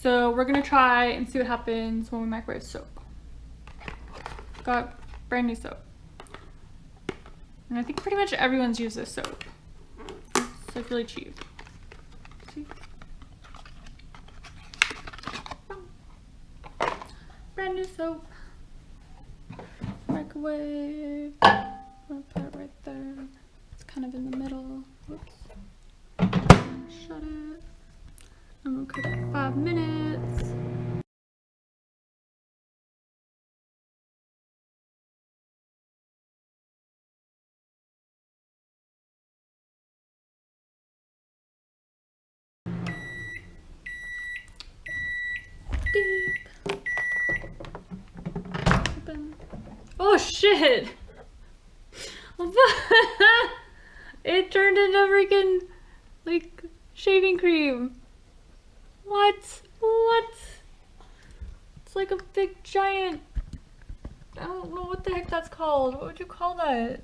So we're gonna try and see what happens when we microwave soap. Got brand new soap. And I think pretty much everyone's used this soap. It's like really cheap. See? Brand new soap. Microwave. I'm gonna put it right there. It's kind of in the middle. Whoops. Shut it. I'm gonna cook it for 5 minutes. Beep. Open. Oh shit! It turned into freaking like shaving cream. What? What? It's like a big giant, I don't know what the heck that's called. What would you call that?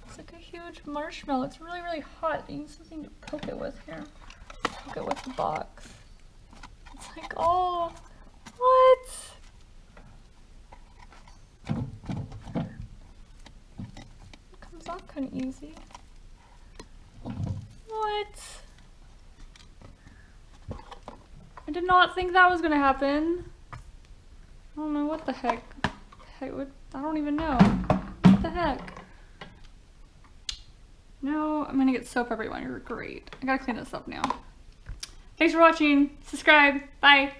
It's like a huge marshmallow. It's really, really hot. I need something to poke it with here. Poke it with the box. It's like, oh, what? It comes off kind of easy. What? I did not think that was gonna happen. I don't know what the heck. I don't even know. What the heck? No, I'm gonna get soap everywhere. You're great. I gotta clean this up now. Thanks for watching. Subscribe. Bye.